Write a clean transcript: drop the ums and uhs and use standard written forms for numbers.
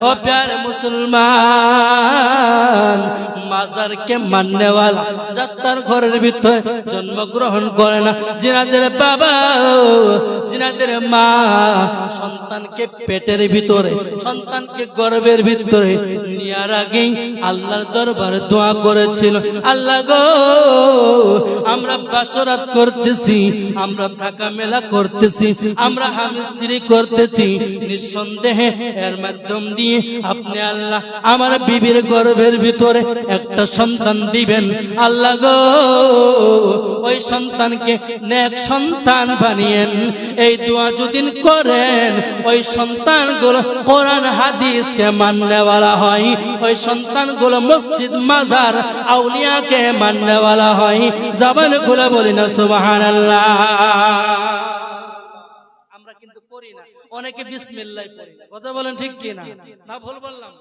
ओ प्यारे मुसलमान माजार के मानने वाला যাত্রার ঘরের ভিতরে জন্মগ্রহণ করে না, জিনাদের বাবা জিনাদের মা সন্তানকে পেটের ভিতরে সন্তানকে গর্ভের ভিতরে নেয়ার আগেই আল্লাহর দরবারে দোয়া করেছিল, আল্লাহ গো আমরা বাসরাত করতেছি, আমরা থাকা মেলা করতেছি, আমরা স্বামী স্ত্রী করতেছি, নিঃসন্দেহে এর মাধ্যম দিয়ে আপনি আল্লাহ আমার বিবির গর্ভের ভিতরে একটা সন্তান দিবেন। আল্লাহ গো ওই সন্তানকে নেক সন্তান বানিয়েন। এই দোয়া যদি করেন ওই সন্তানগুলো কোরআন হাদিসকে মাননেওয়ালা হয়, ওই সন্তানগুলো মসজিদ মাজার আউলিয়াকে মাননেওয়ালা হয়। জবান খুলে বলি না সুবহানাল্লাহ। আমরা কিন্তু পড়ি না, অনেকে বিসমিল্লাহ পড়ি না। কথা বলেন ঠিক কি না? না ভুল বললাম?